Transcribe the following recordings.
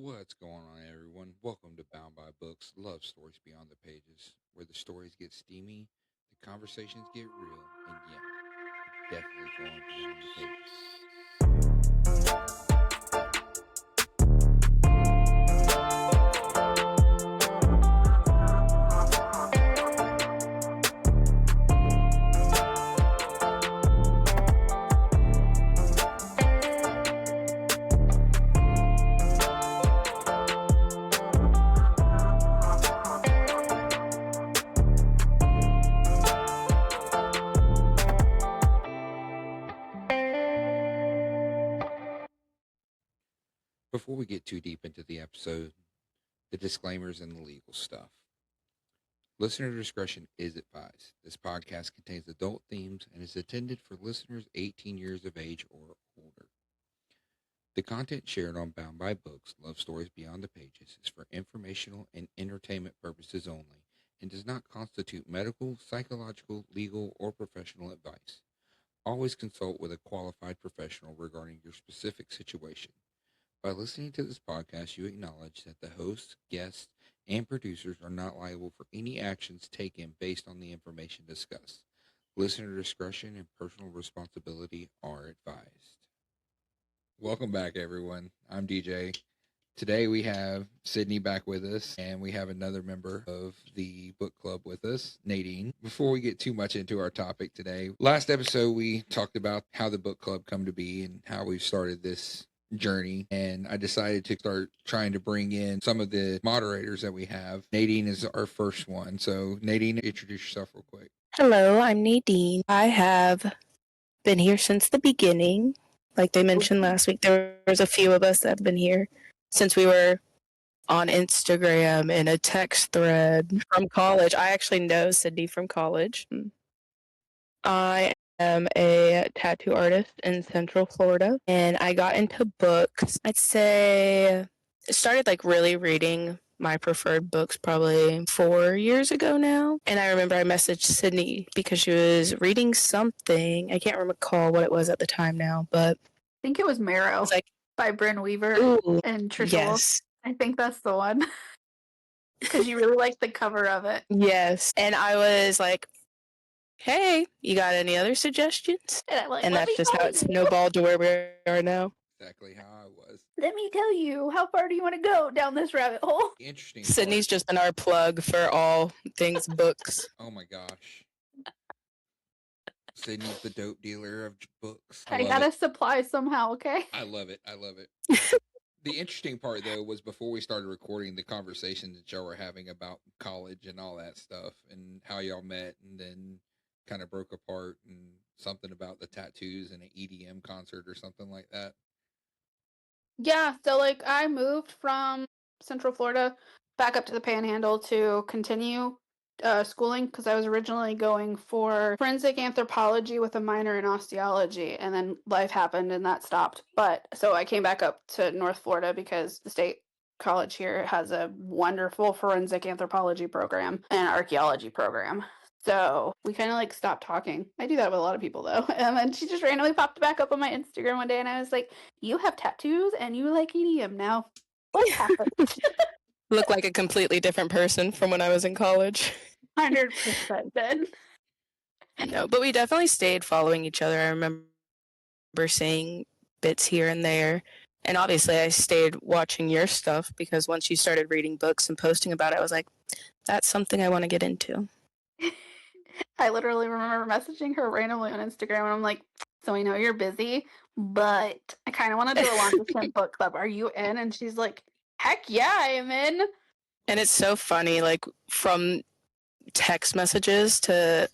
What's going on, everyone? Welcome to Bound by Books, Love Stories Beyond the Pages, where the stories get steamy, the conversations get real, and yeah, definitely going beyond the pages. Before we get too deep into the episode, the disclaimers and the legal stuff. Listener discretion is advised. This podcast contains adult themes and is intended for listeners 18 years of age or older. The content shared on Bound by Books, Love Stories Beyond the Pages is for informational and entertainment purposes only and does not constitute medical, psychological, legal, or professional advice. Always consult with a qualified professional regarding your specific situation. By listening to this podcast, you acknowledge that the hosts, guests, and producers are not liable for any actions taken based on the information discussed. Listener discretion and personal responsibility are advised. Welcome back, everyone. I'm DeeJay. Today we have Sydney back with us, and we have another member of the book club with us, Nadine. Before we get too much into our topic today, last episode we talked about how the book club come to be and how we've started this journey, and I decided to start trying to bring in some of the moderators that we have. Nadine is our first one. So Nadine, introduce yourself real quick. Hello, I'm Nadine. I have been here since the beginning. Like they mentioned last week, there was a few of us that have been here since we were on Instagram in a text thread from college. I actually know Sydney from college. I am a tattoo artist in Central Florida, and I got into books. I'd say I started like really reading my preferred books probably 4 years ago now. And I remember I messaged Sydney because she was reading something. I can't recall what it was at the time now, but I think it was Marrow like, by Bryn Weaver ooh, and Trisha Wolfe. yes. I think that's the one. Because you really liked the cover of it. Yes. And I was like, hey, you got any other suggestions? And that's just how it snowballed to where we are now. Exactly how I was. Let me tell you, how far do you want to go down this rabbit hole? Interesting. Sydney's just been our plug for all things books. Oh my gosh. Sydney's the dope dealer of books. I gotta supply somehow, okay? I love it. The interesting part, though, was before we started recording the conversation that y'all were having about college and all that stuff and how y'all met and then kind of broke apart and something about the tattoos and an EDM concert or something like that. Yeah, so like I moved from Central Florida back up to the Panhandle to continue schooling because I was originally going for forensic anthropology with a minor in osteology, and then life happened and that stopped. But so I came back up to North Florida because the state college here has a wonderful forensic anthropology program and archaeology program. So we kind of like stopped talking. I do that with a lot of people though. And then she just randomly popped back up on my Instagram one day and I was like, you have tattoos and you like EDM now. What happened? Look like a completely different person from when I was in college. 100% then. No, but we definitely stayed following each other. I remember seeing bits here and there. And obviously I stayed watching your stuff because once you started reading books and posting about it, I was like, that's something I want to get into. I literally remember messaging her randomly on Instagram and I'm like, so I know you're busy, but I kind of want to do a long distance book club. Are you in? And she's like, heck yeah, I am in. And it's so funny, like from text messages to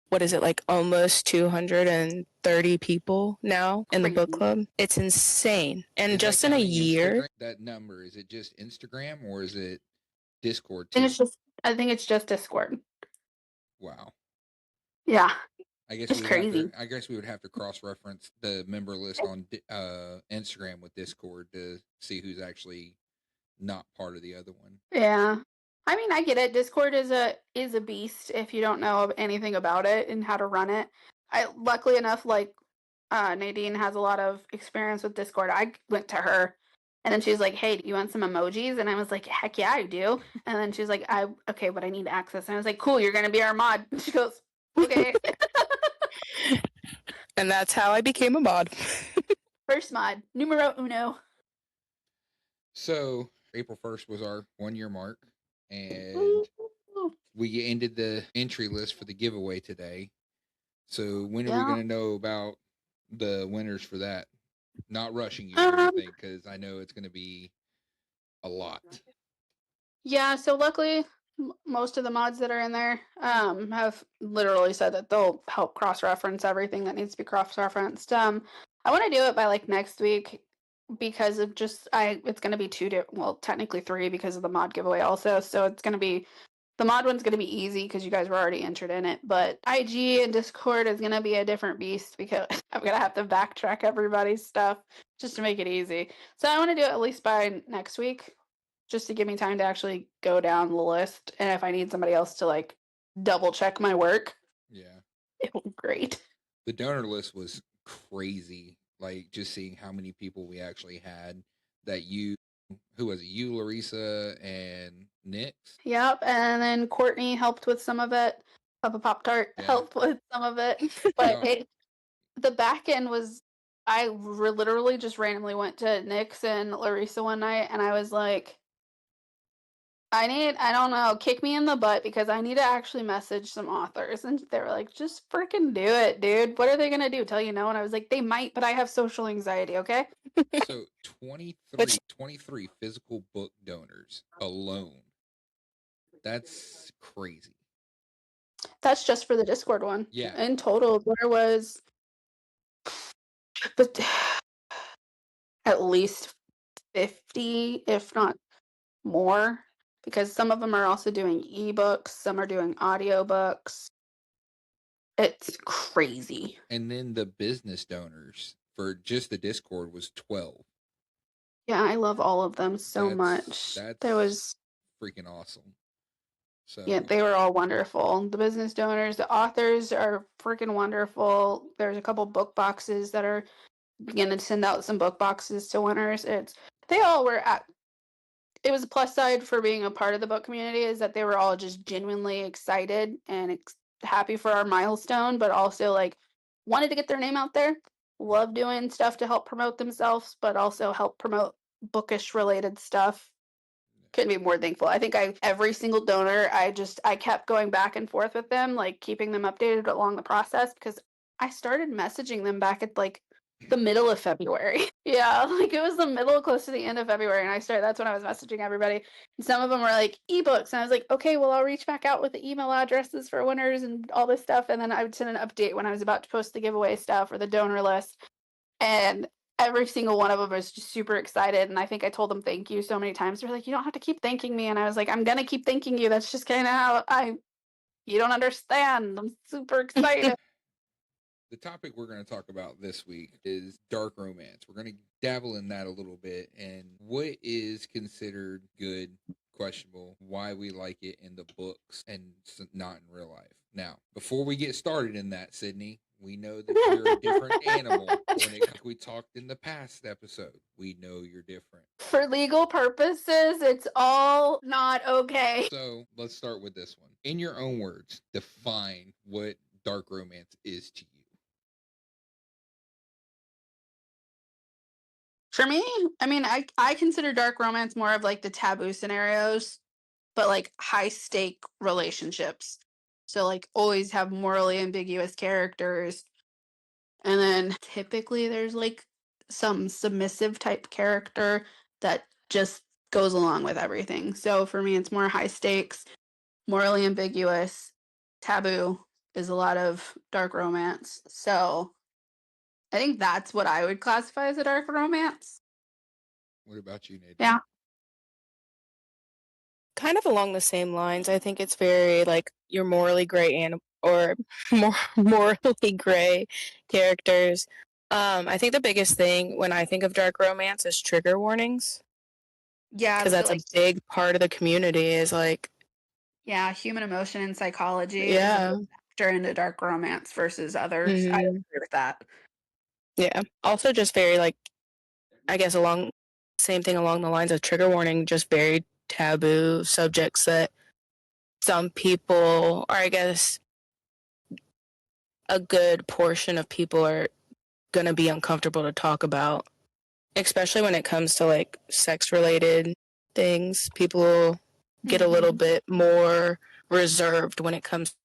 what is it, like almost 230 people now in the book club. It's insane. And just in a year. That number, is it just Instagram or is it Discord too? And I think it's just Discord. Wow. Yeah. I guess it's crazy. I guess we would have to cross-reference the member list on Instagram with Discord to see who's actually not part of the other one. Yeah. I mean, I get it. Discord is a beast if you don't know anything about it and how to run it. Luckily enough, like Nadine has a lot of experience with Discord. I went to her And then she's like, hey, do you want some emojis? And I was like, heck yeah, I do. And then she's like, okay, but I need access. And I was like, cool, you're going to be our mod. And she goes, okay. And that's how I became a mod. First mod, numero uno. So April 1st was our 1-year mark, and Ooh. we ended the entry list for the giveaway today. So when are we Yeah. going to know about the winners for that? Not rushing you or anything, because I know it's going to be a lot. Yeah, so luckily most of the mods that are in there have literally said that they'll help cross-reference everything that needs to be cross-referenced. I want to do it by like next week because of just it's going to be technically 3 because of the mod giveaway also. So it's going to be the mod one's going to be easy because you guys were already entered in it, but IG and Discord is going to be a different beast because I'm going to have to backtrack everybody's stuff just to make it easy. So I want to do it at least by next week just to give me time to actually go down the list. And if I need somebody else to like double check my work, Yeah. it will be great. The donor list was crazy. Like just seeing how many people we actually had that who was it? You, Larissa, and Nix? Yep. And then Courtney helped with some of it. Papa Pop Tart helped with some of it. But the back end was, I literally just randomly went to Nix and Larissa one night and I was like, I don't know, kick me in the butt because I need to actually message some authors. And they were like, just freaking do it, dude. What are they going to do? Tell you no? And I was like, they might, but I have social anxiety, okay? So 23 physical book donors alone. That's crazy. That's just for the Discord one. Yeah. In total, there was at least 50, if not more, because some of them are also doing ebooks, some are doing audiobooks. It's crazy. And then the business donors for just the Discord was 12. Yeah, I love all of them so much. That was freaking awesome. So yeah, they were all wonderful. The business donors, the authors are freaking wonderful. There's a couple book boxes that are beginning to send out some book boxes to winners. They all were at. It was a plus side for being a part of the book community is that they were all just genuinely excited and happy for our milestone, but also like wanted to get their name out there. Love doing stuff to help promote themselves, but also help promote bookish related stuff. Couldn't be more thankful. I think every single donor, I kept going back and forth with them, like keeping them updated along the process because I started messaging them back at like the middle of February. Yeah, like it was the middle, close to the end of February, and that's when I was messaging everybody. And some of them were like ebooks, and I was like, okay, well, I'll reach back out with the email addresses for winners and all this stuff, and then I would send an update when I was about to post the giveaway stuff or the donor list, and every single one of them was just super excited. And I think I told them thank you so many times. They're like, you don't have to keep thanking me. And I was like, I'm gonna keep thanking you. That's just kind of how you don't understand. I'm super excited. The topic we're going to talk about this week is dark romance. We're going to dabble in that a little bit and what is considered good, questionable, why we like it in the books and not in real life. Now, before we get started in that, Sydney, we know that you're a different animal. We talked in the past episode. We know you're different. For legal purposes, it's all not okay. So let's start with this one. In your own words, define what dark romance is to you. For me, I mean, I consider dark romance more of like the taboo scenarios, but like high stake relationships. So like always have morally ambiguous characters. And then typically there's like some submissive type character that just goes along with everything. So for me, it's more high stakes, morally ambiguous. Taboo is a lot of dark romance. So I think that's what I would classify as a dark romance. What about you, Nadine? Yeah. Kind of along the same lines. I think it's very like your morally gray or morally gray characters. I think the biggest thing when I think of dark romance is trigger warnings. Yeah, because that's a big part of the community. Is like, yeah, human emotion and psychology. Yeah, is a factor into dark romance versus others. I agree with that. Yeah. Also, just very like, I guess along same thing along the lines of trigger warning, just very taboo subjects that some people, or I guess a good portion of people, are going to be uncomfortable to talk about, especially when it comes to like sex related things. People get a little bit more reserved when it comes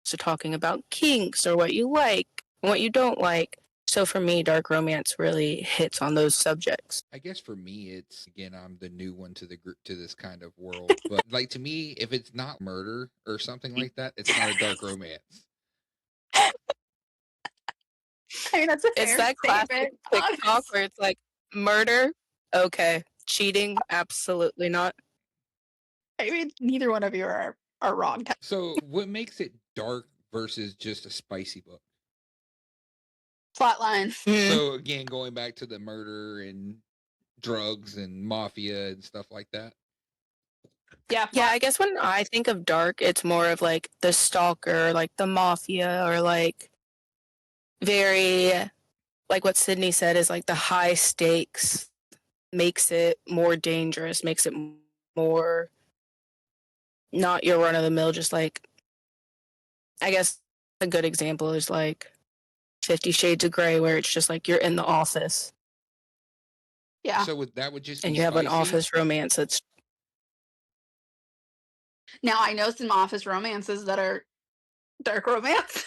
to talking about kinks or what you like and what you don't like. So for me, dark romance really hits on those subjects. I guess for me, it's again, I'm the new one to the group, to this kind of world. But like to me, if it's not murder or something like that, it's not a dark romance. I mean, that's a It's fair that classic statement. TikTok where it's like murder, okay, cheating, absolutely not. I mean, neither one of you are wrong. So what makes it dark versus just a spicy book? Plotline. So again, going back to the murder and drugs and mafia and stuff like that. Yeah. Yeah, I guess when I think of dark, it's more of like the stalker, like the mafia, or like very, like what Sydney said, is like the high stakes makes it more dangerous, makes it more not your run of the mill, just like, I guess a good example is like 50 Shades of Grey, where it's just like you're in the office. Yeah. So that would just and be you have an spicy? office romance that's Now I know some office romances that are dark romance.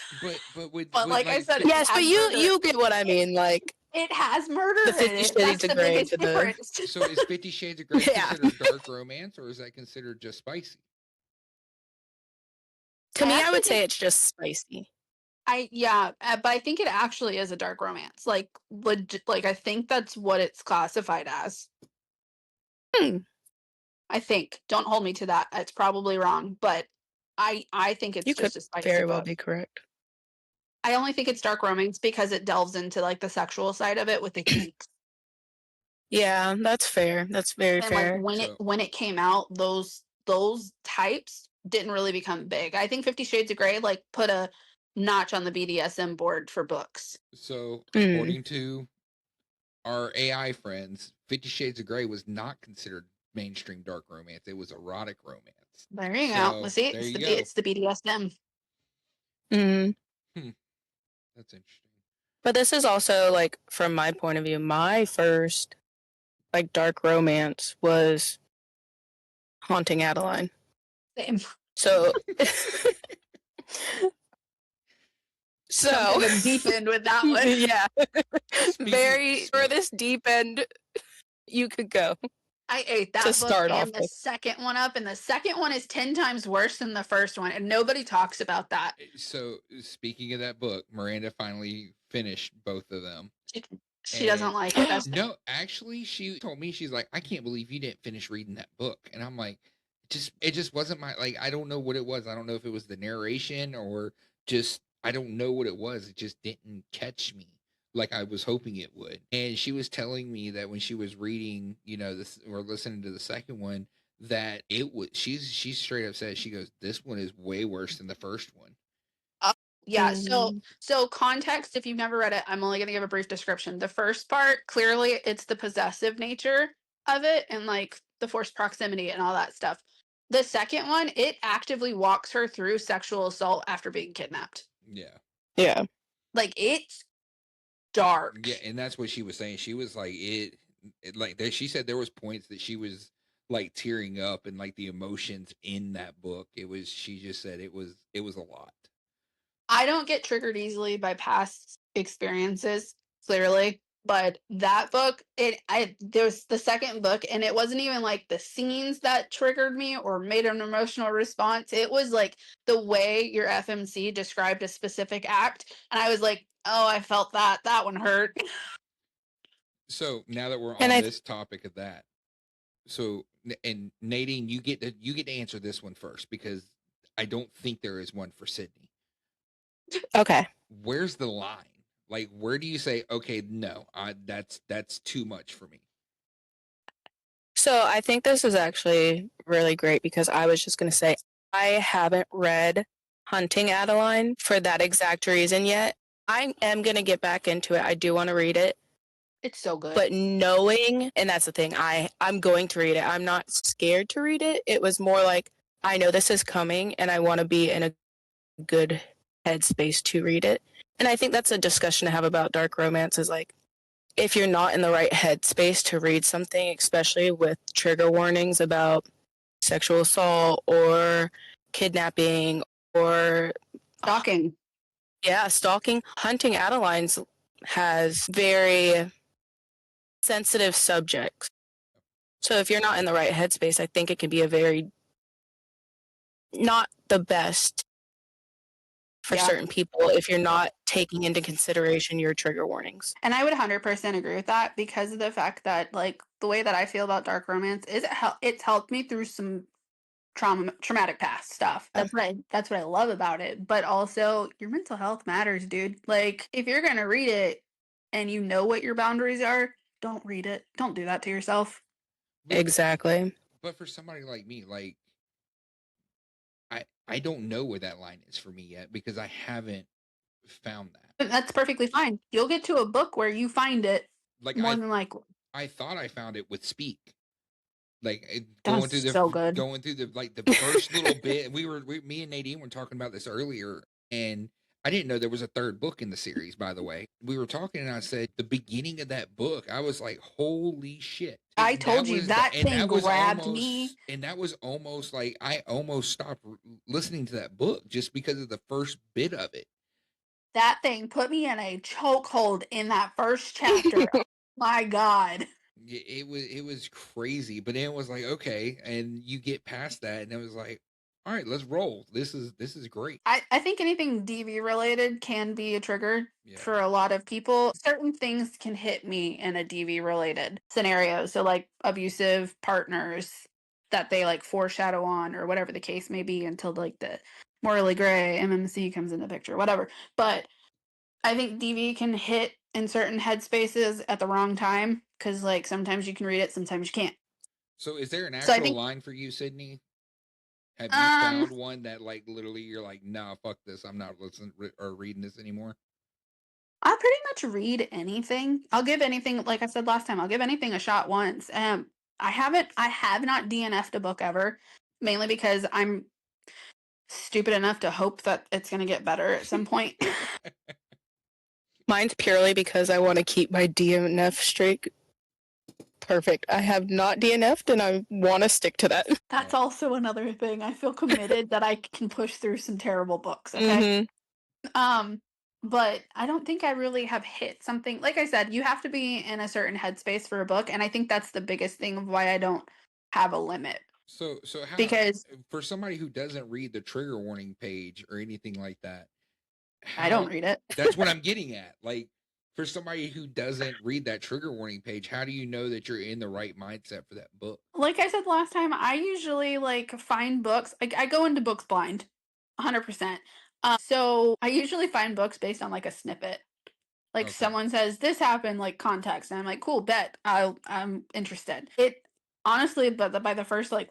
But like I said, yes, but you get what I mean. Like it has murder the in 50 it. Shades That's of the Grey biggest to the difference. So is 50 Shades of Grey Yeah. considered dark romance, or is that considered just spicy? to me, I actually would say think- it's just spicy. but I think it actually is a dark romance. Like legit, like I think that's what it's classified as. I think. Don't hold me to that. It's probably wrong, but I think it's You just could a spicy very well book. be correct. I only think it's dark romance because it delves into like the sexual side of it with the kinks. Yeah, that's fair. That's very And fair. like when it came out, those types didn't really become big. I think 50 Shades of Grey like put a notch on the BDSM board for books. So according to our AI friends, 50 Shades of Grey was not considered mainstream dark romance. It was erotic romance. There you go. So, See, there it's you the go. it's the BDSM. That's interesting. But this is also like, from my point of view, my first like dark romance was Haunting Adeline. Same. So So the deep end with that one. yeah, very Speaking- for this deep end, you could go. I ate that To book start and off the with. second one up, and the second one is 10 times worse than the first one, and nobody talks about that. So speaking of that book, Miranda finally finished both of them. She doesn't like it. That's No, actually, she told me, she's like, I can't believe you didn't finish reading that book. And I'm like, it just wasn't my, like, I don't know what it was. I don't know if it was the narration or just, I don't know what it was. It just didn't catch me like I was hoping it would. And she was telling me that when she was reading, this or listening to the second one, that it was, she's straight up said, she goes, this one is way worse than the first one. Yeah, so context, if you've never read it, I'm only going to give a brief description. The first part, clearly it's the possessive nature of it and like the forced proximity and all that stuff. The second one, it actively walks her through sexual assault after being kidnapped. Yeah. Like it's dark. Yeah, and that's what she was saying. She was like, it like there, she said there was points that she was like tearing up and like the emotions in that book. She just said it was a lot. I don't get triggered easily by past experiences, clearly, but that book, there's the second book, and it wasn't even like the scenes that triggered me or made an emotional response. It was like the way your FMC described a specific act, and I was like, oh, I felt that. That one hurt. So now that we're on this topic of that, so and Nadine, you get to answer this one first because I don't think there is one for Sydney. Okay. Where's the line? Like, where do you say, okay, no, that's too much for me? So I think this is actually really great because I was just going to say I haven't read Hunting Adeline for that exact reason yet. I am going to get back into it. I do want to read it. It's so good. But knowing, and that's the thing, I'm going to read it. I'm not scared to read it. It was more like, I know this is coming and I want to be in a good headspace to read it. And I think that's a discussion to have about dark romance is like, if you're not in the right headspace to read something, especially with trigger warnings about sexual assault or kidnapping or Stalking. Yeah, stalking. Hunting Adelines has very sensitive subjects. So if you're not in the right headspace, I think it can be a very not the best for certain people if you're not taking into consideration your trigger warnings. And I would 100% agree with that because of the fact that, like, the way that I feel about dark romance is it's helped me through some traumatic past stuff. That's what I love about it. But also, your mental health matters, dude. Like, if you're gonna read it and you know what your boundaries are, don't read it. Don't do that to yourself. Exactly. But for somebody like me, like I don't know where that line is for me yet because I haven't found that. That's perfectly fine. You'll get to a book where you find it Like more than likely. I thought I found it with Speak. Like That's so good. going through the first little bit. Me and Nadine were talking about this earlier, and I didn't know there was a third book in the series. By the way, we were talking, and I said the beginning of that book, I was like, "Holy shit!" I told you that thing grabbed me, and that was almost like I almost stopped listening to that book just because of the first bit of it. That thing put me in a chokehold in that first chapter. My God. It was crazy, but then it was like, okay, and you get past that, and it was like, all right, let's roll. This is great. I think anything DV related can be a trigger for a lot of people. Certain things can hit me in a DV related scenario. So like abusive partners that they like foreshadow on or whatever the case may be until like the morally gray MMC comes into the picture, whatever. But I think DV can hit in certain headspaces at the wrong time because like sometimes you can read it, sometimes you can't. So is there an actual line for you, Sydney? Have you found one that like literally you're like, nah, fuck this, I'm not listening or reading this anymore? I pretty much read anything. I'll give anything, like I said last time, I'll give anything a shot once. I have not DNF'd a book ever, mainly because I'm stupid enough to hope that it's going to get better at some point. Mine's purely because I want to keep my DNF streak perfect. I have not DNF'd and I want to stick to that. That's also another thing. I feel committed that I can push through some terrible books, okay? Mm-hmm. But I don't think I really have hit something. Like I said, you have to be in a certain headspace for a book, and I think that's the biggest thing of why I don't have a limit. So how, because for somebody who doesn't read the trigger warning page or anything like that, I don't read it. That's what I'm getting at. Like, for somebody who doesn't read that trigger warning page, how do you know that you're in the right mindset for that book? Like I said last time, I usually like find books. I go into books blind, 100%. So I usually find books based on like a snippet. Like someone says this happened, like context, and I'm like, cool, bet. I'm interested. It honestly, but by the first like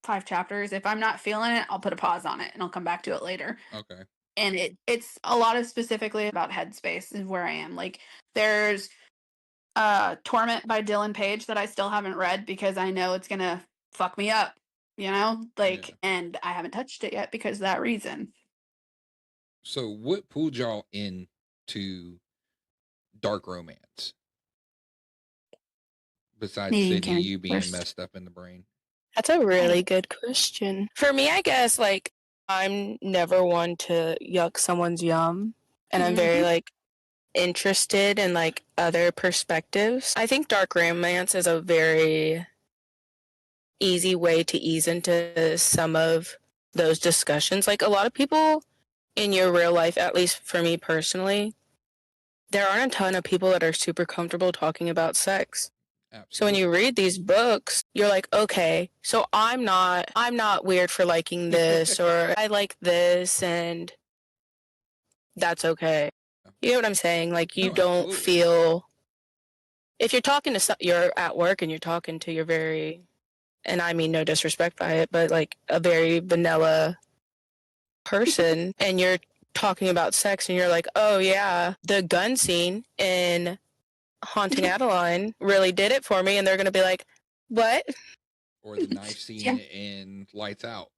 5 chapters, if I'm not feeling it, I'll put a pause on it and I'll come back to it later. Okay. And it's a lot of specifically about headspace is where I am. Like there's Torment by Dylan Page that I still haven't read because I know it's gonna fuck me up, and I haven't touched it yet because of that reason. So what pulled y'all into dark romance? Besides Sydney, you being messed up in the brain. That's a really good question. For me, I guess like I'm never one to yuck someone's yum, and I'm very like interested in like other perspectives. I think dark romance is a very easy way to ease into some of those discussions. Like a lot of people in your real life, at least for me personally, there aren't a ton of people that are super comfortable talking about sex. Absolutely. So when you read these books, you're like, okay, so I'm not weird for liking this or I like this and that's okay. You know what I'm saying? Like you don't feel if you're talking to you're at work and you're talking to your very, and I mean no disrespect by it, but like a very vanilla person and you're talking about sex and you're like, oh yeah, the gun scene in Haunting Adeline really did it for me, and they're going to be like, what? Or the knife scene Yeah. in Lights Out.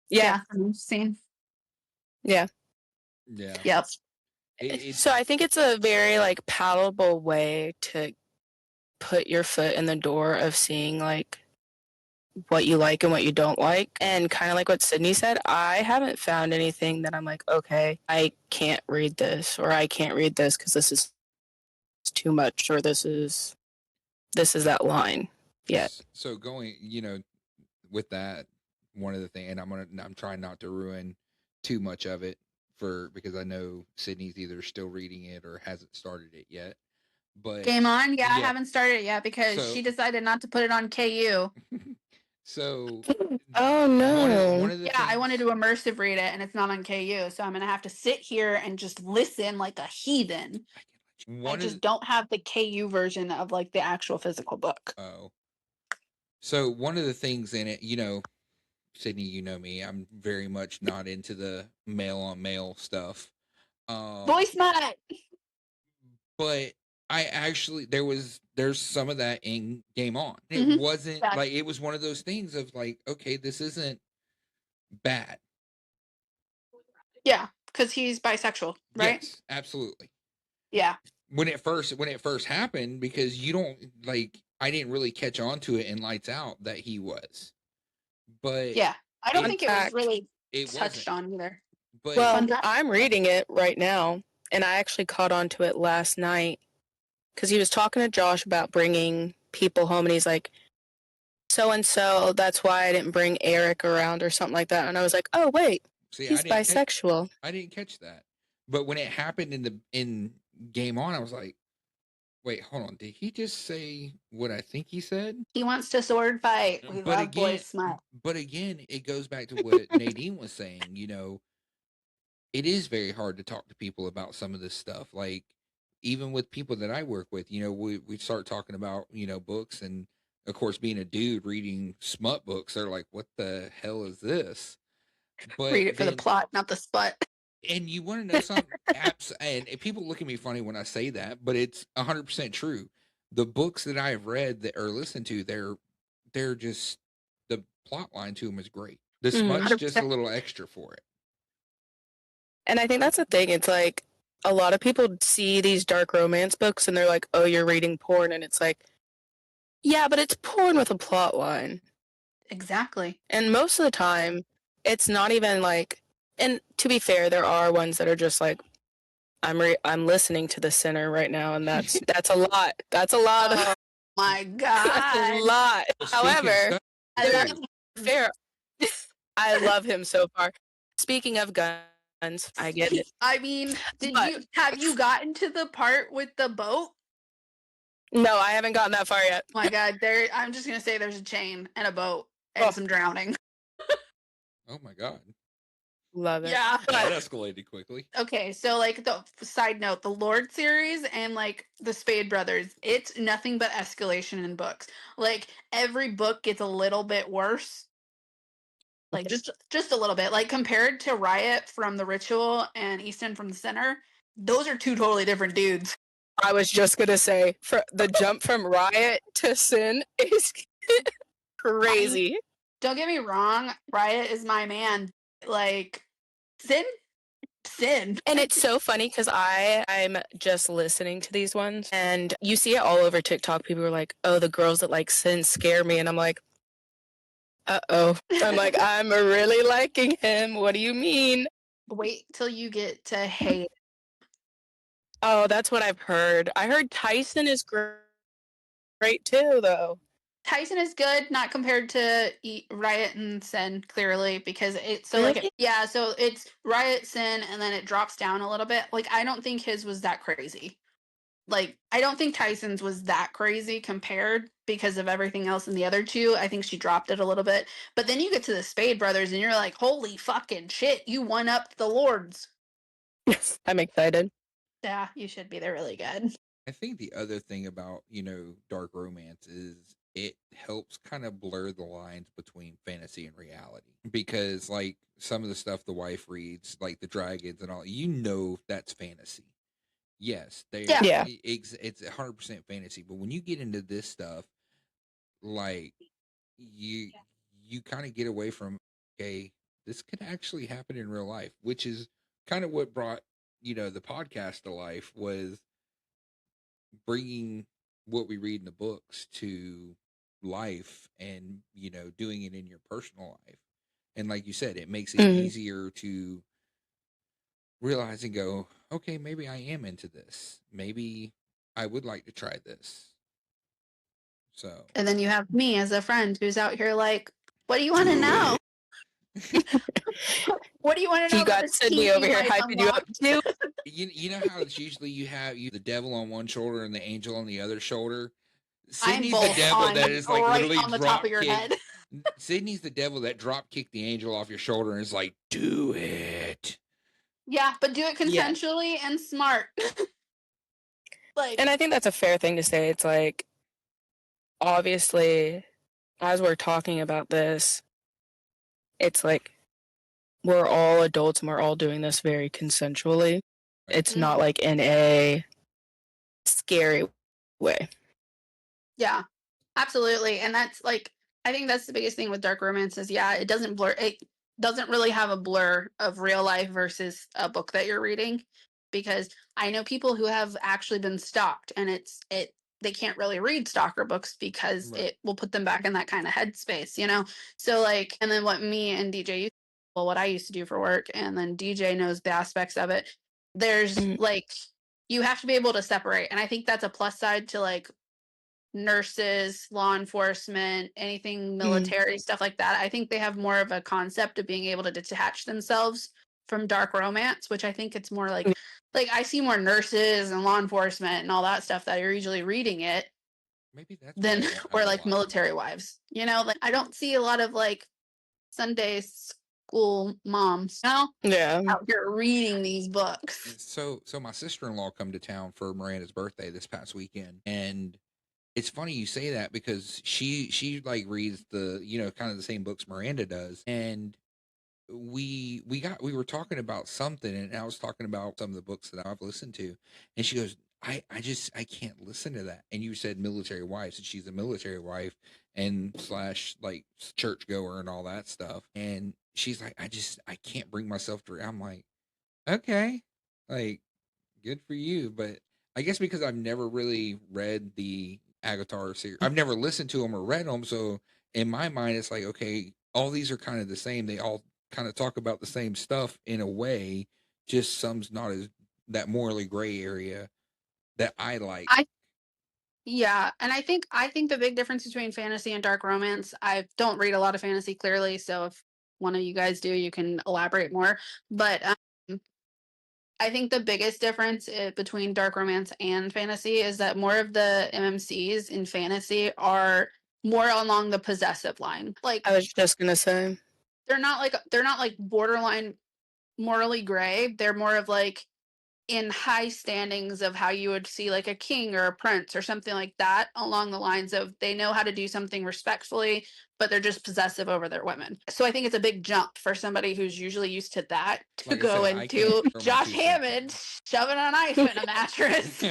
Yeah. Scene. Yeah. Yeah. Yep. So I think it's a very like palatable way to put your foot in the door of seeing like what you like and what you don't like. And kind of like what Sydney said, I haven't found anything that I'm like, okay, I can't read this, or I can't read this because this is too much, or this is that line yet. So going, with that, one of the things, and I'm trying not to ruin too much of it because I know Sydney's either still reading it or hasn't started it yet. But Game on? Yeah, I haven't started it yet because she decided not to put it on KU. So Oh no. One of the Yeah, things, I wanted to immersive read it and it's not on KU, so I'm gonna have to sit here and just listen like a heathen. I just don't have the KU version of like the actual physical book. Oh. So one of the things in it, Sydney, you know me, I'm very much not into the mail on mail stuff. Voice mod. But I actually there's some of that in Game On. It Mhm. wasn't Yeah. like, it was one of those things of like, okay, this isn't bad. Yeah, because he's bisexual, right? Yes, absolutely. Yeah. When it first happened, because you don't like, I didn't really catch on to it in Lights Out that he was. But Yeah. I don't think it was really it touched on either. But Well, I'm reading it right now, and I actually caught on to it last night because he was talking to Josh about bringing people home, and he's like, so-and-so, that's why I didn't bring Eric around or something like that. And I was like, oh, wait, he's bisexual. I didn't catch that. But when it happened in Game On, I was like, wait, hold on. Did he just say what I think he said? He wants to sword fight. We But love again, boys smut. but again, it goes back to what Nadine was saying. It is very hard to talk to people about some of this stuff. Like, even with people that I work with, we start talking about, books, and of course, being a dude reading smut books, they're like, what the hell is this? But read it for the plot, not the sput. And you want to know something? And people look at me funny when I say that, but it's 100% true. The books that I have read that or listened to, they're just, the plot line to them is great. The smut's just a little extra for it. And I think that's the thing. It's like a lot of people see these dark romance books and they're like, oh, you're reading porn. And it's like, yeah, but it's porn with a plot line. Exactly. And most of the time, it's not even like, and to be fair, there are ones that are just like, I'm listening to the sinner right now, and that's a lot. That's a lot. Oh my God. That's a lot. However, I love fair. I love him so far. Speaking of guns, I get it. I mean, have you gotten to the part with the boat? No, I haven't gotten that far yet. Oh my God, I'm just gonna say there's a chain and a boat and some drowning. Oh my God. Love it. Yeah. That escalated quickly. Okay, so like the side note, the Lord series and like the Spade Brothers, it's nothing but escalation in books. Like every book gets a little bit worse. Like just a little bit. Like compared to Riot from The Ritual and Easton from The Sinner, those are two totally different dudes. I was just gonna say, for the jump from Riot to Sin is crazy. Don't get me wrong, Riot is my man. Like Sin. And it's so funny because I'm just listening to these ones, and you see it all over TikTok. People are like, oh, the girls that like Sin scare me. And I'm like, uh-oh. I'm like, I'm really liking him. What do you mean? Wait till you get to hate. Oh, that's what I've heard. I heard Tyson is great too, though. Tyson is good, not compared to Riot and Sin, clearly, because it's so Really? so it's Riot, Sin, and then it drops down a little bit. Like, I don't think his was that crazy. Like, I don't think Tyson's was that crazy compared because of everything else in the other two. I think she dropped it a little bit. But then you get to the Spade Brothers and you're like, holy fucking shit, you won up the Lords. Yes, I'm excited. Yeah, you should be. They're really good. I think the other thing about, dark romance is it helps kind of blur the lines between fantasy and reality. Because, like, some of the stuff the wife reads, like the dragons and all, that's fantasy. yes, Yeah. it's 100% fantasy. But when you get into this stuff, like you kind of get away from, okay, this could actually happen in real life, which is kind of what brought the podcast to life, was bringing what we read in the books to life, and doing it in your personal life. And like you said, it makes it Mhm. easier to realize and go, okay, maybe I am into this, maybe I would like to try this. So And then you have me as a friend who's out here like, what do you want to do know? it. What do you want to know You about got this Sydney kink over you here might hyping you up unlock? too. You know how it's usually you have the devil on one shoulder and the angel on the other shoulder. I'm Sydney's the both devil on that is like right literally on the top of your head. Sydney's the devil that drop kicked the angel off your shoulder and is like, do it. Yeah, but do it consensually and smart. Like, And I think that's a fair thing to say. It's like, obviously, as we're talking about this, it's like we're all adults and we're all doing this very consensually. It's not like in a scary way. yeah, absolutely. And that's like, I think that's the biggest thing with dark romance is, yeah, it doesn't really have a blur of real life versus a book that you're reading, because I know people who have actually been stalked, and they can't really read stalker books because Right. it will put them back in that kind of headspace, So like, and then what me and DeeJay what I used to do for work, and then DeeJay knows the aspects of it. There's like, you have to be able to separate, and I think that's a plus side to like nurses, law enforcement, anything military, stuff like that. I think they have more of a concept of being able to detach themselves from dark romance, which I think it's more like I see more nurses and law enforcement and all that stuff that are usually reading it Maybe that's than why I don't or have a like lot. military wives. Like I don't see a lot of like Sunday school moms, Yeah. out here reading these books. So my sister-in-law come to town for Miranda's birthday this past weekend, and it's funny you say that because she like reads the kind of the same books Miranda does, and we were talking about something, and I was talking about some of the books that I've listened to, and she goes, I can't listen to that. And you said military wives, and she's a military wife and slash like churchgoer and all that stuff, and she's like, I can't bring myself to. I'm like, okay, like good for you, but I guess because I've never really read the Agatar series, I've never listened to them or read them, so in my mind, it's like, okay, all these are kind of the same. They all kind of talk about the same stuff in a way, just some's not as that morally gray area that I like. Yeah, and I think the big difference between fantasy and dark romance, I don't read a lot of fantasy clearly, so if one of you guys do, you can elaborate more. But I think the biggest difference between dark romance and fantasy is that more of the MMCs in fantasy are more along the possessive line. Like I was just gonna say. they're not like borderline morally gray. They're more of like in high standings of how you would see like a king or a prince or something like that, along the lines of they know how to do something respectfully, but they're just possessive over their women. So I think it's a big jump for somebody who's usually used to that to Like I go said, I can't into throw my Josh 2 cents in Hammond shoving a knife in a mattress.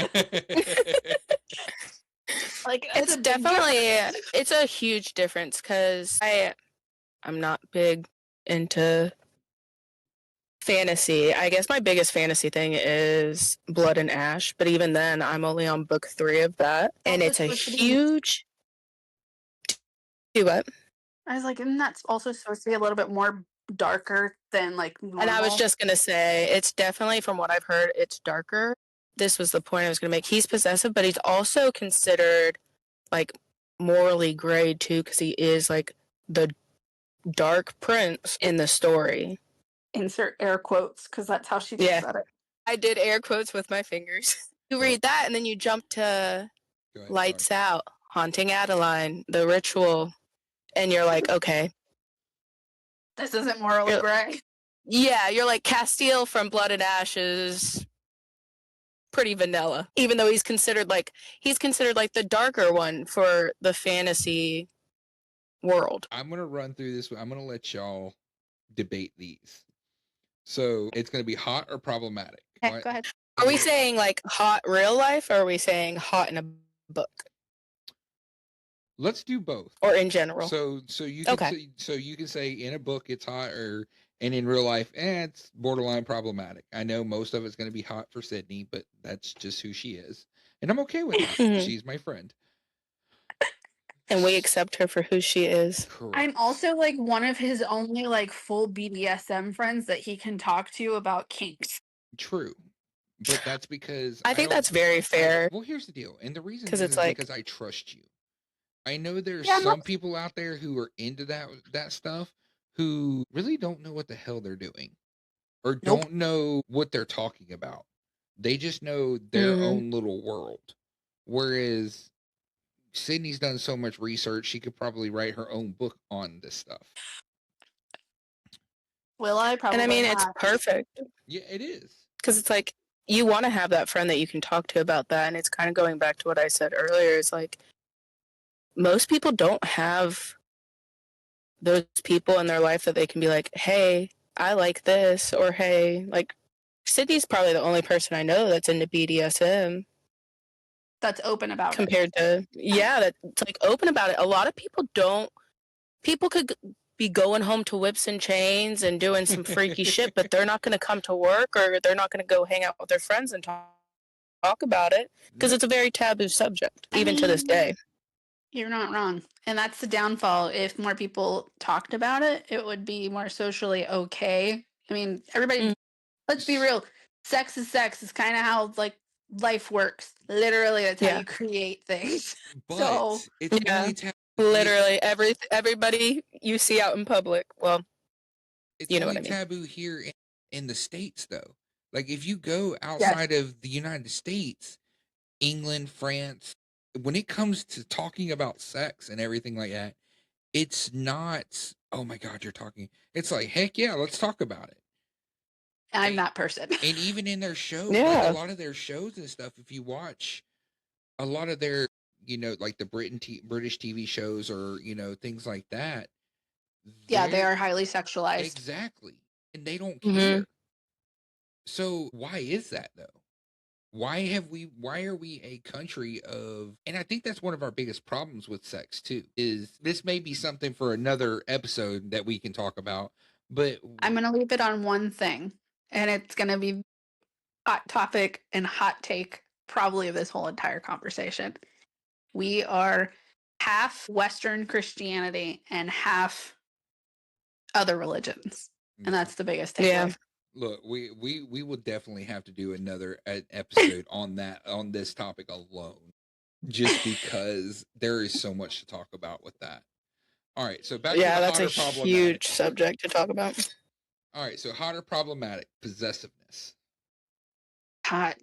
Like It's definitely it's a huge difference because I'm not big into fantasy. I guess my biggest fantasy thing is Blood and Ash, but even then I'm only on book 3 of that, and it's a huge. Do what? I was like, isn't that also supposed to be a little bit more darker than like normal? And I was just gonna say, it's definitely, from what I've heard, it's darker. This was the point I was gonna make. He's possessive, but he's also considered like morally gray too, because he is like the dark prince in the story. Insert air quotes because that's how she said it. I did air quotes with my fingers. You read that and then you jump to Lights Out, Haunting Adeline, The Ritual, and you're like, okay. This isn't morally gray. Yeah, you're like, Castile from Blood and Ash is pretty vanilla, even though he's considered like the darker one for the fantasy world. I'm gonna run through this. I'm gonna let y'all debate these. So it's gonna be hot or problematic. Okay, go ahead. Are we saying like hot real life, or are we saying hot in a book, Let's do both. or in general? So you can Okay. say, so you can say in a book it's hot, and in real life, it's borderline problematic. I know most of it's going to be hot for Sydney, but that's just who she is, and I'm okay with that. Mhm. She's my friend, And we accept her for who she is. correct. I'm also like one of his only like full BDSM friends that he can talk to about kinks. True, but that's because I think don't- that's very fair. well, here's the deal, and the reason 'Cause is it's like- because I trust you. I know there's Yeah, some people out there who are into that stuff who really don't know what the hell they're doing, or don't know what they're talking about. They just know their Mhm. own little world. Whereas Sydney's done so much research, she could probably write her own book on this stuff. Will I? Probably. And I mean, not. it's perfect. Yeah, it is. Because it's like, you want to have that friend that you can talk to about that. And it's kind of going back to what I said earlier. It's like, most people don't have those people in their life that they can be like, hey, I like this, or hey, like, Sydney's probably the only person I know that's into BDSM That's open about compared to, that's like open about it. A lot of people don't, people could be going home to whips and chains and doing some freaky shit, but they're not going to come to work, or they're not going to go hang out with their friends and talk about it, because it's a very taboo subject, even to this day. You're not wrong. And that's the downfall. If more people talked about it, it would be more socially okay. I mean, everybody, let's be real. Sex is sex. It's kind of how like life works. Literally, that's how you create things. But So, it's Yeah. only taboo. Literally everybody you see out in public. Well, It's you know only what I mean. taboo here in the States, though. Like, if you go outside of the United States, England, France, when it comes to talking about sex and everything like that, it's not, oh my God, you're talking. It's like, heck yeah, let's talk about it. I'm that person. And even in their shows, Yeah. like a lot of their shows and stuff, if you watch a lot of their, like the British TV shows, or, things like that. Yeah, they they're- are highly sexualized. Exactly. And they don't Mhm. care. So why is that though? Why are we a country of, and I think that's one of our biggest problems with sex too, is this may be something for another episode that we can talk about, but I'm going to leave it on one thing, and it's going to be hot topic and hot take probably of this whole entire conversation. We are half Western Christianity and half other religions. And that's the biggest takeaway. Yeah. look, we will definitely have to do another episode on this topic alone, just because there is so much to talk about with that. All right, so back to the That's a hotter problematic. huge subject to talk about. All right, so hotter problematic, possessiveness. Hot.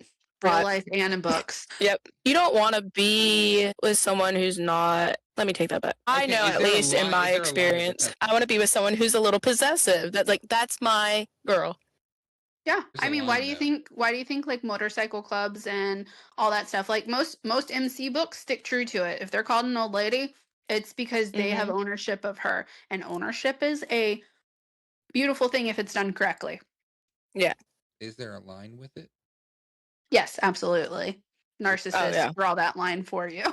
Real Hot. life and in books. Yep. You don't want to be with someone who's not. Let me take that back. I Okay, know, is at there a least line- in is my there a line with experience, that? I want to be with someone who's a little possessive. That's my girl. Yeah. There's I a mean, why line, do you though. think like motorcycle clubs and all that stuff, like most MC books stick true to it. If they're called an old lady, it's because they have ownership of her, and ownership is a beautiful thing if it's done correctly. Is there a line with it? Yes, absolutely. Narcissists yeah. draw that line for you.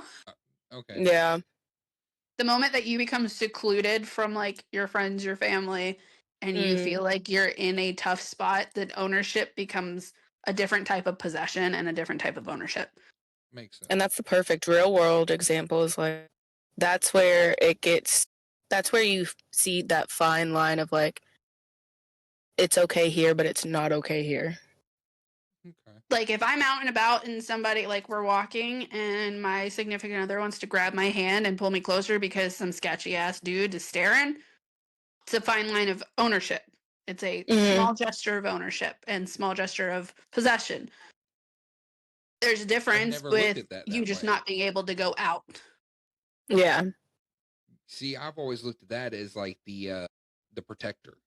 Okay. Yeah. The moment that you become secluded from like your friends, your family, and you feel like you're in a tough spot, that ownership becomes a different type of possession and a different type of ownership. Makes sense. And that's the perfect real world example. Is like, that's where you see that fine line of like, it's okay here, but it's not okay here. Okay. Like if I'm out and about and somebody, like we're walking and my significant other wants to grab my hand and pull me closer because some sketchy ass dude is staring, it's a fine line of ownership. It's a small gesture of ownership and small gesture of possession. There's a difference never looked with at that you that just way. not being able to go out. Yeah. See, I've always looked at that as like the protector.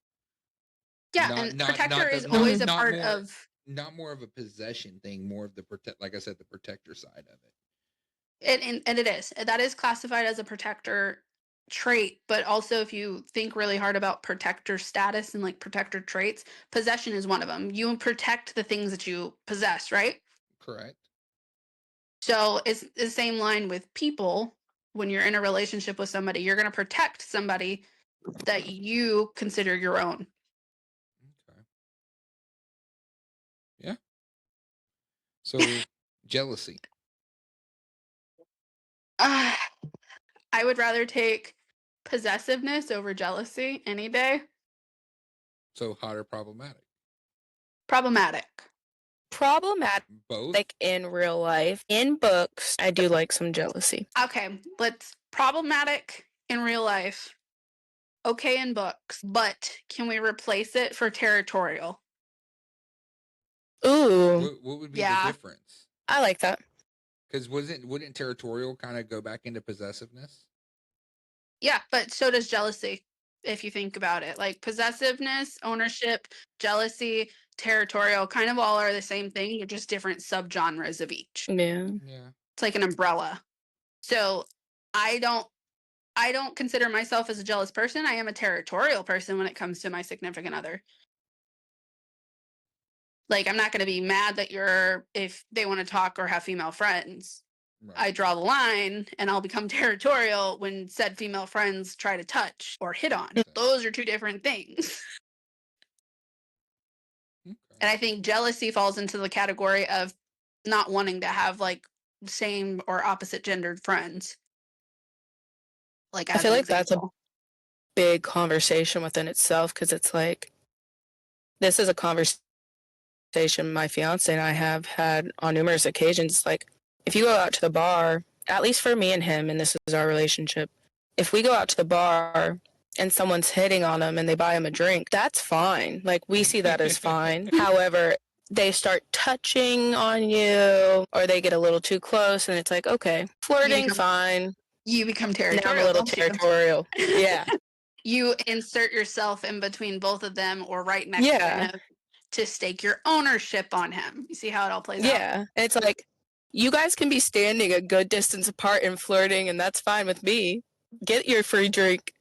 Yeah, Not- and not- protector not the- is not- always a not part more- of Not more of a possession thing, more of the like I said, the protector side of it. it, and it is. That is classified as a protector trait, but also if you think really hard about protector status and like protector traits, possession is one of them. You protect the things that you possess, right? Correct. So it's the same line with people. When you're in a relationship with somebody, you're going to protect somebody that you consider your own. Okay. Yeah. So jealousy. I would rather take possessiveness over jealousy any day. So hot or problematic? Problematic. Problematic, Both. like in real life. In books, I do like some jealousy. Okay, let's problematic in real life. Okay in books, but can we replace it for territorial? Ooh, What would be Yeah. the difference? I like that. Because wouldn't territorial kind of go back into possessiveness? Yeah, but so does jealousy, if you think about it. Like possessiveness, ownership, jealousy, territorial kind of all are the same thing. They're just different subgenres of each. Yeah. Yeah. It's like an umbrella. So I don't consider myself as a jealous person. I am a territorial person when it comes to my significant other. Like, I'm not going to be mad that if they want to talk or have female friends. Right. I draw the line and I'll become territorial when said female friends try to touch or hit on. Those are two different things. Okay. And I think jealousy falls into the category of not wanting to have like same or opposite gendered friends. Like, I as feel an like that's a example. big conversation within itself because it's like, this is a conversation my fiance and I have had on numerous occasions. Like, if you go out to the bar, at least for me and him, and this is our relationship, if we go out to the bar and someone's hitting on them and they buy him a drink, that's fine. Like, we see that as fine. However, they start touching on you or they get a little too close and it's like, okay, flirting, fine. You become Now territorial. I'm a little territorial. Yeah. You insert yourself in between both of them or right next to Yeah. him to stake your ownership on him. You see how it all plays out? Yeah. And it's like, you guys can be standing a good distance apart and flirting, and that's fine with me. Get your free drink.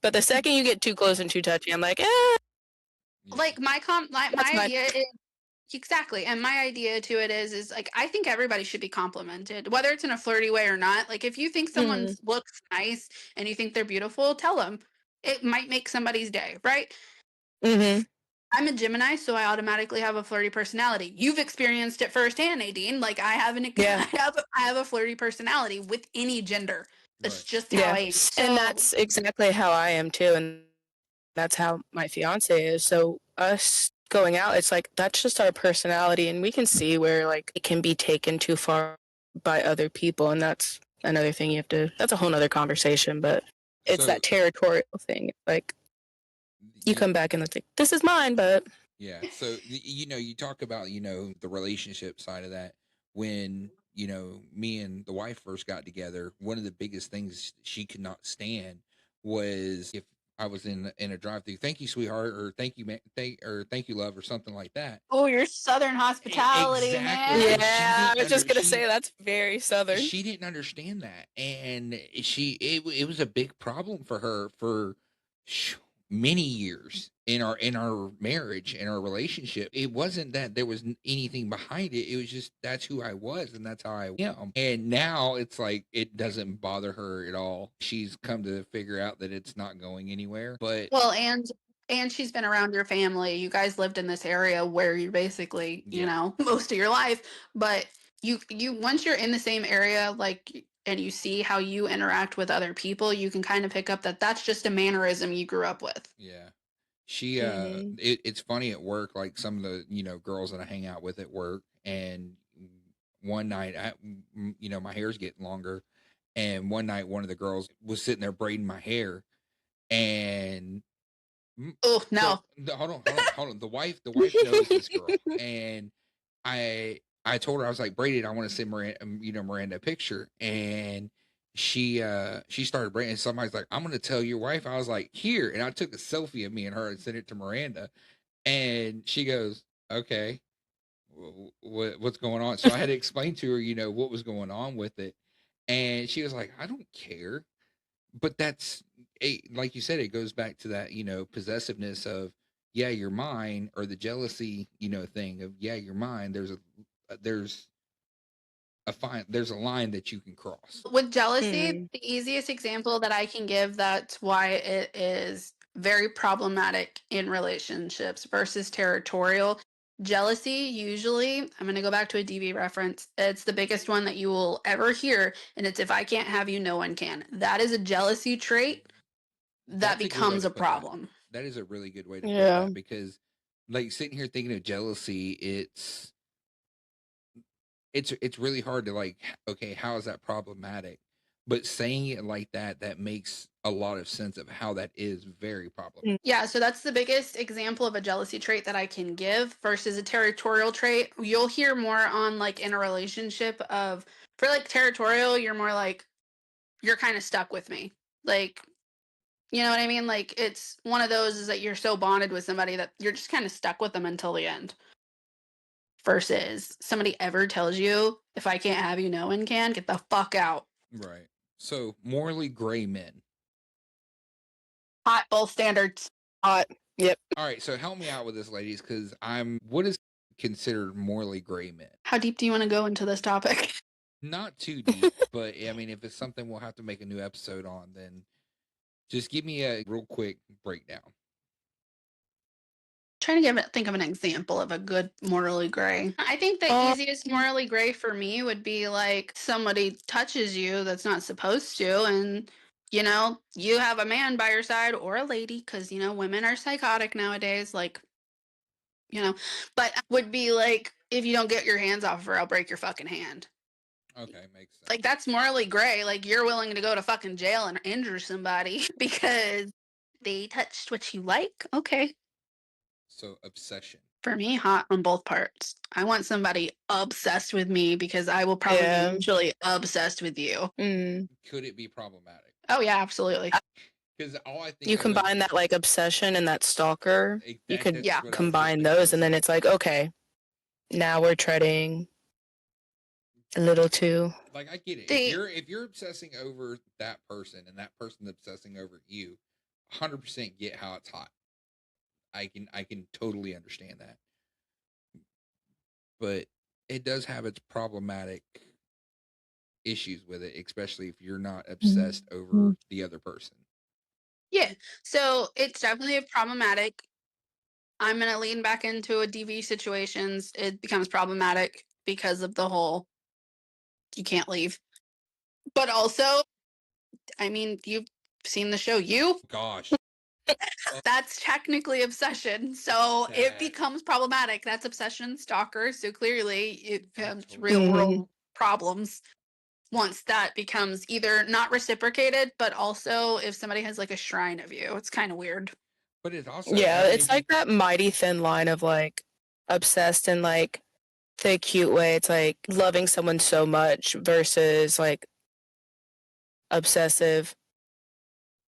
But the second you get too close and too touchy, I'm like, Yeah. Like my That's fine. idea is exactly, and my idea to it is like I think everybody should be complimented, whether it's in a flirty way or not. Like if you think someone looks nice and you think they're beautiful, tell them. It might make somebody's day, right? Mm-hmm. I'm a Gemini, so I automatically have a flirty personality. You've experienced it firsthand, Nadine. Like I haven't. Yeah. I have a flirty personality with any gender. That's Right. just how I am. So, And that's exactly how I am too, and that's how my fiance is. So us going out, it's like that's just our personality, and we can see where like it can be taken too far by other people, and that's another thing you have to. That's a whole nother conversation, but it's that territorial thing. Like you come back and it's like, this is mine, but yeah. So you talk about the relationship side of that. When me and the wife first got together, one of the biggest things she could not stand was if I was in a drive-through, thank you, sweetheart, or thank you, man, thank you, love, or something like that. oh, your Southern hospitality, man. Yeah, I was just gonna say that's very Southern. She didn't understand that, and it was a big problem for her for many years in our marriage and our relationship. It wasn't that there was anything behind it. It was just that's who I was and that's how I am. And now it's like it doesn't bother her at all. She's come to figure out that it's not going anywhere. But well, and she's been around your family. You guys lived in this area where you basically, most of your life, but you once you're in the same area, like, and you see how you interact with other people, you can kind of pick up that that's just a mannerism you grew up with. Yeah. She it's funny at work, like some of the girls that I hang out with at work, and one night my hair's getting longer, and one night one of the girls was sitting there braiding my hair, and oh no, hold on, the wife knows this girl, and I told her, I was like, braided, I want to send Miranda a picture, and she started braiding, and somebody's like, I'm gonna tell your wife. I was like, here, and I took a selfie of me and her and sent it to Miranda, and she goes, okay, what's going on? So I had to explain to her what was going on with it, and she was like, I don't care, but that's like you said, it goes back to that, possessiveness of, yeah, you're mine, or the jealousy, thing of, yeah, you're mine. There's there's a line that you can cross. With jealousy, the easiest example that I can give that's why it is very problematic in relationships versus territorial. Jealousy, usually, I'm going to go back to a DV reference. It's the biggest one that you will ever hear. And it's, if I can't have you, no one can. That is a jealousy trait that That's a good way becomes to a put that. problem. That is a really good way to put Yeah. that, because like sitting here thinking of jealousy, it's really hard to like, okay, how is that problematic? But saying it like that makes a lot of sense of how that is very problematic. Yeah, so that's the biggest example of a jealousy trait that I can give versus a territorial trait. You'll hear more on like in a relationship of, for like territorial, you're more like, you're kind of stuck with me. Like, you know what I mean? Like, it's one of those is that you're so bonded with somebody that you're just kind of stuck with them until the end. Versus somebody ever tells you, if I can't have you, no one can, get the fuck out. Right. So morally gray men. Hot, both standards. Hot. Yep. All right, so help me out with this, ladies, because what is considered morally gray men? How deep do you want to go into this topic? Not too deep, but I mean, if it's something we'll have to make a new episode on, then just give me a real quick breakdown. Trying to think of an example of a good morally gray. I think the easiest morally gray for me would be like somebody touches you that's not supposed to, and you have a man by your side or a lady, because women are psychotic nowadays, like, but would be like, if you don't get your hands off of her, I'll break your fucking hand. Okay, makes sense. Like, that's morally gray. Like, you're willing to go to fucking jail and injure somebody because they touched what you like. Okay. So obsession. For me, hot on both parts. I want somebody obsessed with me because I will probably be eventually obsessed with you. Could it be problematic? Oh yeah, absolutely. Because all I think You combine that like obsession and that stalker. You could combine those, and then it's like, okay, now we're treading a little too. Like, I get it. If you're obsessing over that person and that person's obsessing over you, 100% get how it's hot. I can totally understand that. But it does have its problematic issues with it, especially if you're not obsessed over the other person. Yeah. So it's definitely problematic. I'm going to lean back into a DV situations. It becomes problematic because of the whole, you can't leave. But also, I mean, you've seen the show Gosh. That's technically obsession. So it becomes problematic. That's obsession, stalker. So clearly it becomes real world problems once that becomes either not reciprocated, but also if somebody has like a shrine of you. It's kind of weird. But it's also, it's like that mighty thin line of like obsessed and like the cute way. It's like loving someone so much versus like obsessive.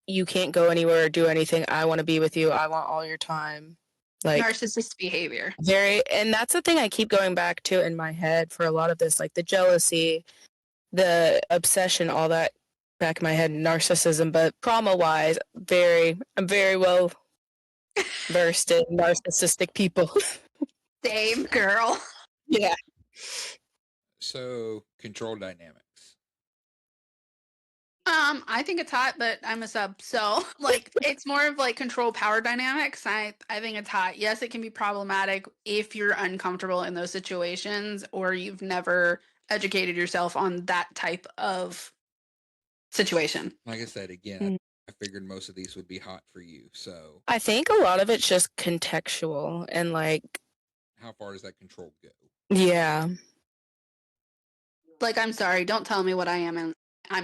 You can't go anywhere or do anything. I want to be with you. I want all your time. Like narcissist behavior. And that's the thing I keep going back to in my head for a lot of this, like the jealousy, the obsession, all that back in my head, narcissism. But trauma-wise, I'm very well versed in narcissistic people. Same, girl. Yeah. So control dynamics. I think it's hot, but I'm a sub, so like it's more of like control power dynamics. I think it's hot. Yes, it can be problematic if you're uncomfortable in those situations or you've never educated yourself on that type of situation. Like I said, again, I figured most of these would be hot for you. So I think a lot of it's just contextual and like how far does that control go? Yeah. Like, I'm sorry, don't tell me what I'm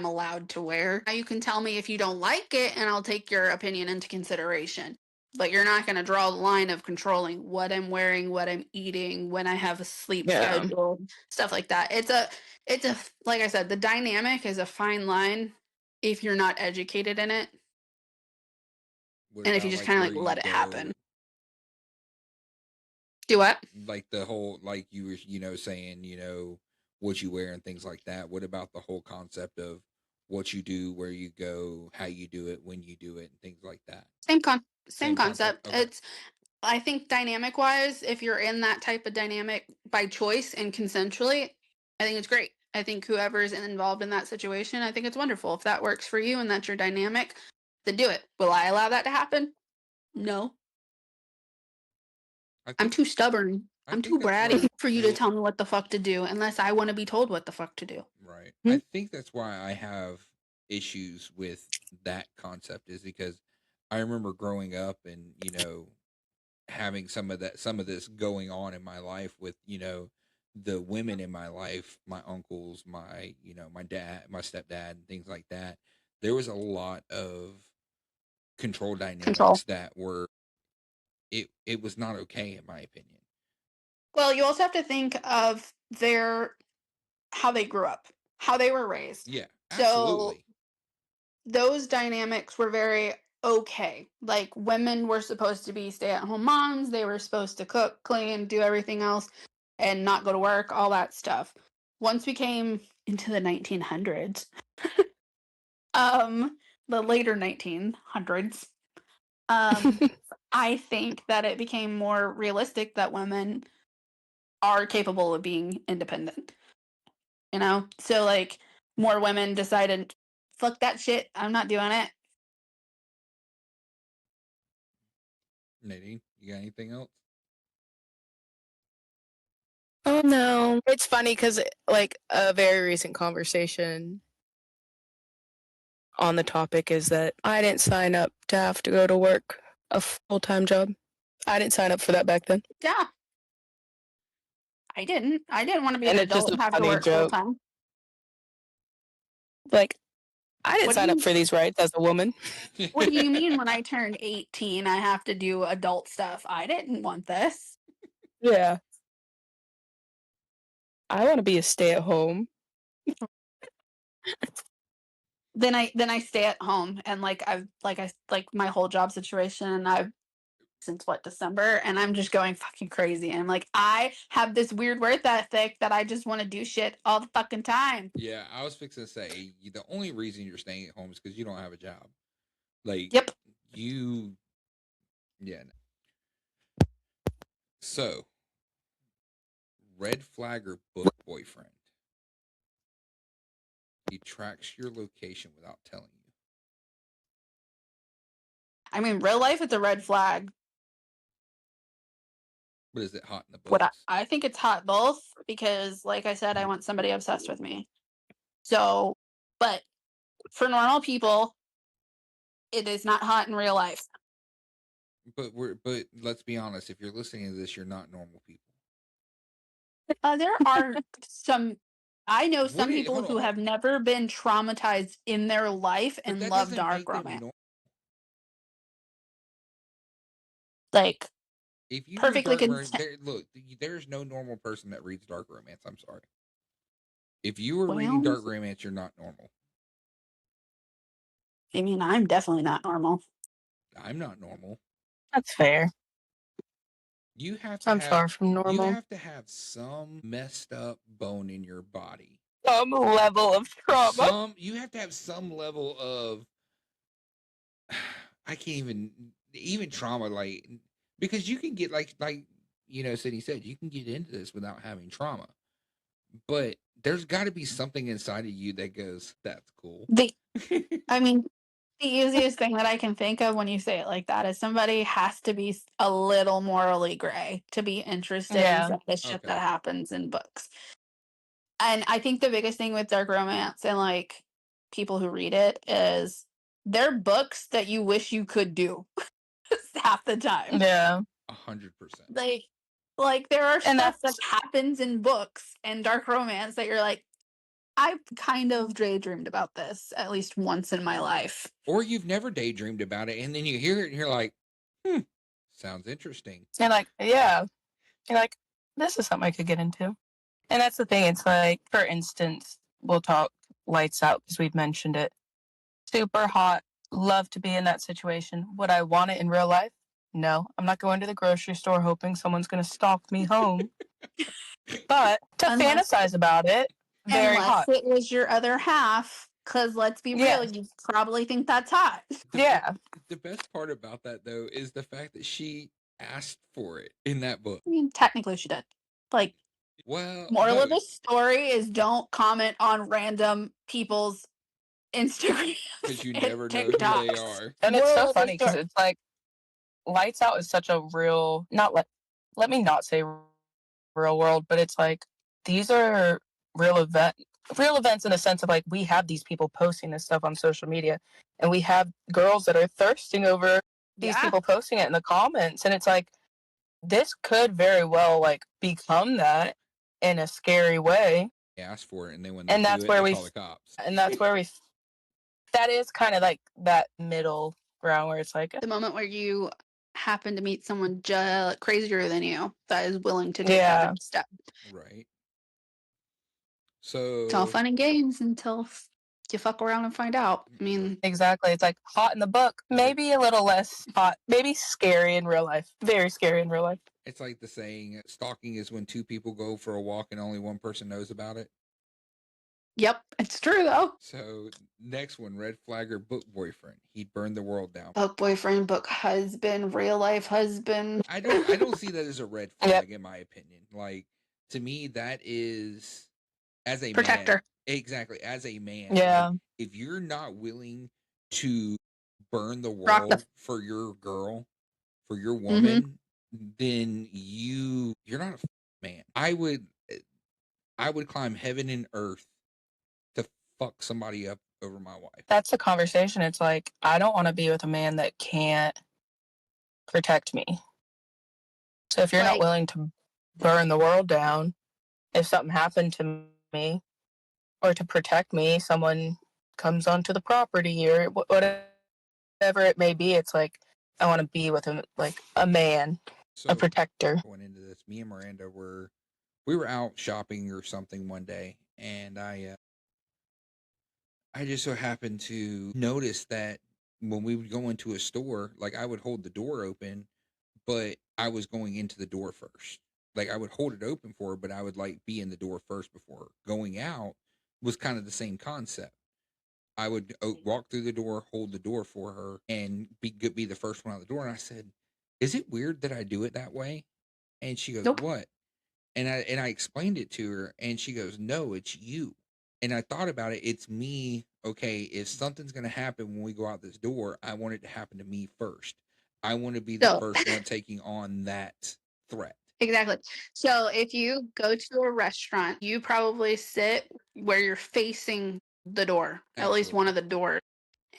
allowed to wear. Now you can tell me if you don't like it and I'll take your opinion into consideration. But you're not going to draw the line of controlling what I'm wearing, what I'm eating, when I have a sleep schedule, stuff like that. It's a like I said, the dynamic is a fine line if you're not educated in it. And if you just kind of like let it happen. Do what? Like the whole, like you were, saying, what you wear and things like that. What about the whole concept of what you do, where you go, how you do it, when you do it, and things like that. Same Same concept? concept. Okay. It's, I think, dynamic wise, if you're in that type of dynamic by choice and consensually, I think it's great. I think whoever's involved in that situation, I think it's wonderful. If that works for you and that's your dynamic, then do it. Will I allow that to happen? No. I'm too stubborn. I'm too bratty for you to tell me what the fuck to do unless I want to be told what the fuck to do. Right. Hmm? I think that's why I have issues with that concept, is because I remember growing up and, you know, having some of this going on in my life with, you know, the women in my life, my uncles, my, you know, my dad, my stepdad, and things like that. There was a lot of control dynamics that were, it was not okay in my opinion. Well, you also have to think of how they grew up, how they were raised. Yeah, So absolutely. those dynamics were very okay. Like, women were supposed to be stay-at-home moms. They were supposed to cook, clean, do everything else, and not go to work, all that stuff. Once we came into the 1900s, the later 1900s, I think that it became more realistic that women are capable of being independent. You know? So, like, more women decided, fuck that shit, I'm not doing it. Nadine, you got anything else? Oh no, it's funny because like a very recent conversation on the topic is that I didn't sign up to have to go to work a full-time job. I didn't sign up for that back then. Yeah. I didn't want to be And an it's just adult a and have to funny work full joke. time. Like, I didn't What do sign up you- for these rights as a woman. What do you mean when I turned 18, I have to do adult stuff? I didn't want this. Yeah. I want to be a stay-at-home. Then I stay at home and like my whole job situation, and I've since December, and I'm just going fucking crazy. And I'm like, I have this weird work ethic that I just want to do shit all the fucking time. Yeah, I was fixing to say the only reason you're staying at home is because you don't have a job. Like, Yep. you, yeah. So, red flag or book boyfriend? He tracks your location without telling you. I mean, real life, it's a red flag. But is it hot in the books? I think it's hot both, because, like I said, I want somebody obsessed with me. So, but for normal people, it is not hot in real life. But let's be honest. If you're listening to this, you're not normal people. There are some. I know some What people hold who on. have never been traumatized in their life But and that love doesn't make dark them romance. normal. Like, If you perfectly read dark look, there's no normal person that reads dark romance. I'm sorry. If you were reading dark romance, you're not normal. I mean, I'm definitely not normal. I'm not normal. That's fair. You have to I'm have, far from normal. You have to have some messed up bone in your body. Some level of trauma. You have to have some level of, I can't even trauma, like, because you can get like you know, Sydney said, you can get into this without having trauma, but there's got to be something inside of you that goes, that's cool. I mean, the easiest thing that I can think of when you say it like that is somebody has to be a little morally gray to be interested in some of the shit that happens in books. And I think the biggest thing with dark romance and like people who read it is they're books that you wish you could do half the time. Yeah. 100%. Like there are stuff that happens in books and dark romance that you're like, I've kind of daydreamed about this at least once in my life. Or you've never daydreamed about it, and then you hear it and you're like, sounds interesting. And like, yeah. You're like, this is something I could get into. And that's the thing. It's like, for instance, we'll talk Lights Out because we've mentioned it. Super hot. Love to be in that situation. Would I want it in real life? No. I'm not going to the grocery store hoping someone's going to stalk me home. But to fantasize about it, very hot. Unless it was your other half Because let's be real, Yes. you probably think that's hot. Yeah. The best part about that, though, is the fact that she asked for it in that book. I mean, technically she did. Like, Well, moral no, of the story is don't comment on random people's Instagram because you and never know who they TikToks. are. And it's Moral so of the funny because story. it's like Lights Out is such a real, not let me not say real world, but it's like these are real events in the sense of like we have these people posting this stuff on social media, and we have girls that are thirsting over these Yeah. people posting it in the comments, and it's like this could very well like become that in a scary way. They ask for it, and then when they And do that's it, where they we call the cops. and that's where we that is kind of like that middle ground where it's like The moment where you happen to meet someone crazier than you that is willing to take Yeah. that step. Right. It's all So fun and games until you fuck around and find out. I mean, exactly. It's like hot in the book, maybe a little less hot, maybe scary in real life. Very scary in real life. it's like the saying, stalking is when two people go for a walk and only one person knows about it. yep, it's true though. So next one, red flagger book boyfriend. He'd burn the world down. Book boyfriend, book husband, real life husband. I don't see that as a red flag in my opinion. Like, to me, that is, as a Protector. man, exactly, as a man. Yeah. Like, if you're not willing to burn the Rock the- world for your girl, for your woman, then you're not a man. I would climb heaven and earth to fuck somebody up over my wife. That's the conversation. It's like, I don't want to be with a man that can't protect me. So if you're not Like- willing to burn the world down, if something happened to me or to protect me, someone comes onto the property or whatever it may be, it's like, I want to be with him, like a man, So a protector. Going into this, me and Miranda we were out shopping or something one day, and I just so happened to notice that when we would go into a store, like I would hold the door open, but I was going into the door first. Like I would hold it open for her, but I would like be in the door first before going out. Was kind of the same concept. I would walk through the door, hold the door for her, and be the first one out the door. And I said, "Is it weird that I do it that way?" And she goes, Nope. "What?" And I explained it to her, and she goes, "No, it's you." And I thought about it. It's me. Okay, if something's going to happen when we go out this door, I want it to happen to me first. I want to be the So- first one taking on that threat. Exactly. So if you go to a restaurant, you probably sit where you're facing the door, at least one of the doors.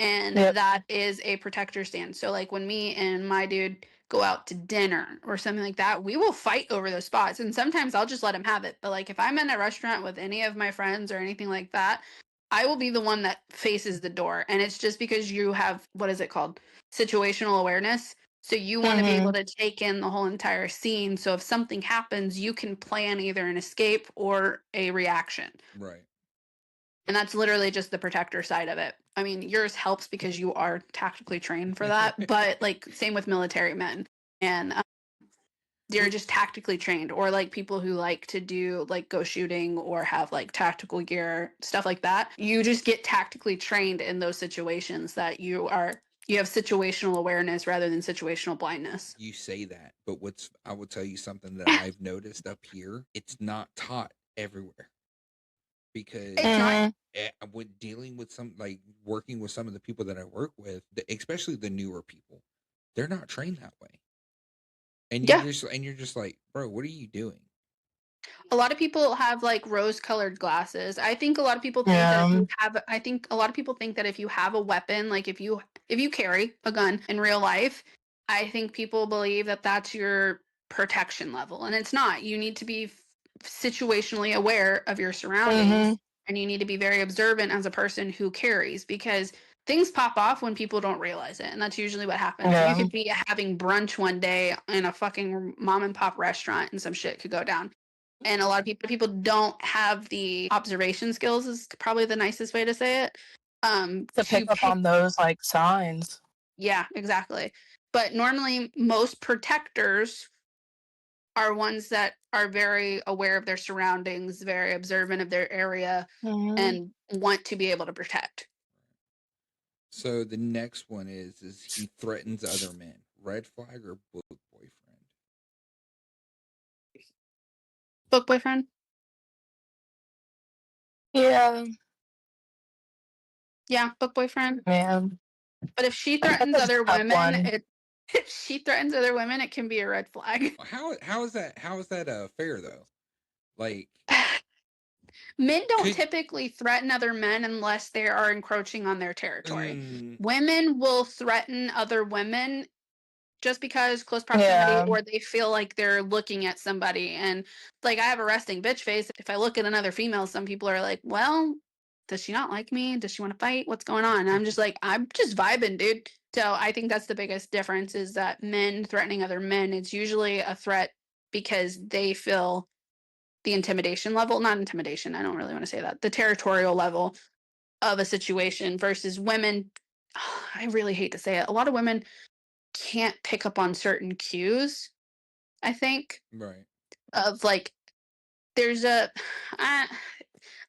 And Yep. that is a protector stand. So like when me and my dude go out to dinner or something like that, we will fight over those spots. And sometimes I'll just let him have it. But like if I'm in a restaurant with any of my friends or anything like that, I will be the one that faces the door. And it's just because you have, what is it called? Situational awareness. So you want to be able to take in the whole entire scene. So if something happens, you can plan either an escape or a reaction. Right. And that's literally just the protector side of it. I mean, yours helps because you are tactically trained for that, but like same with military men. And they're just tactically trained, or like people who like to do like go shooting or have like tactical gear, stuff like that. You just get tactically trained in those situations that you have situational awareness rather than situational blindness. You say that, but I will tell you something that I've noticed up here. It's not taught everywhere because It's not. when dealing with working with some of the people that I work with, especially the newer people, they're not trained that way. And you're just like, bro, what are you doing? A lot of people have like rose-colored glasses. I think a lot of people think that if you have a weapon, like if you carry a gun in real life, I think people believe that that's your protection level, and it's not. You need to be situationally aware of your surroundings, and you need to be very observant as a person who carries, because things pop off when people don't realize it, and that's usually what happens. Yeah. You could be having brunch one day in a fucking mom and pop restaurant, and some shit could go down. And a lot of people don't have the observation skills, is probably the nicest way to say it. To pick up on those like signs. Yeah, exactly. But normally most protectors are ones that are very aware of their surroundings, very observant of their area, and want to be able to protect. So the next one is he threatens other men. Red flag or book boyfriend? Book boyfriend? Yeah. Yeah, book boyfriend. Yeah. But if she threatens That's a other tough women, one. if she threatens other women, it can be a red flag. How is that fair though? Like, Men don't could, typically threaten other men unless they are encroaching on their territory. mm, Women will threaten other women just because close proximity, Yeah. or they feel like they're looking at somebody. And like, I have a resting bitch face. If I look at another female, some people are like, well, does she not like me? Does she want to fight? What's going on? And I'm just like, I'm just vibing, dude. So I think that's the biggest difference, is that men threatening other men, it's usually a threat because they feel the intimidation level, not intimidation, I don't really want to say that, the territorial level of a situation, versus women. I really hate to say it. A lot of women can't pick up on certain cues, I think, right. of like, there's a, I'm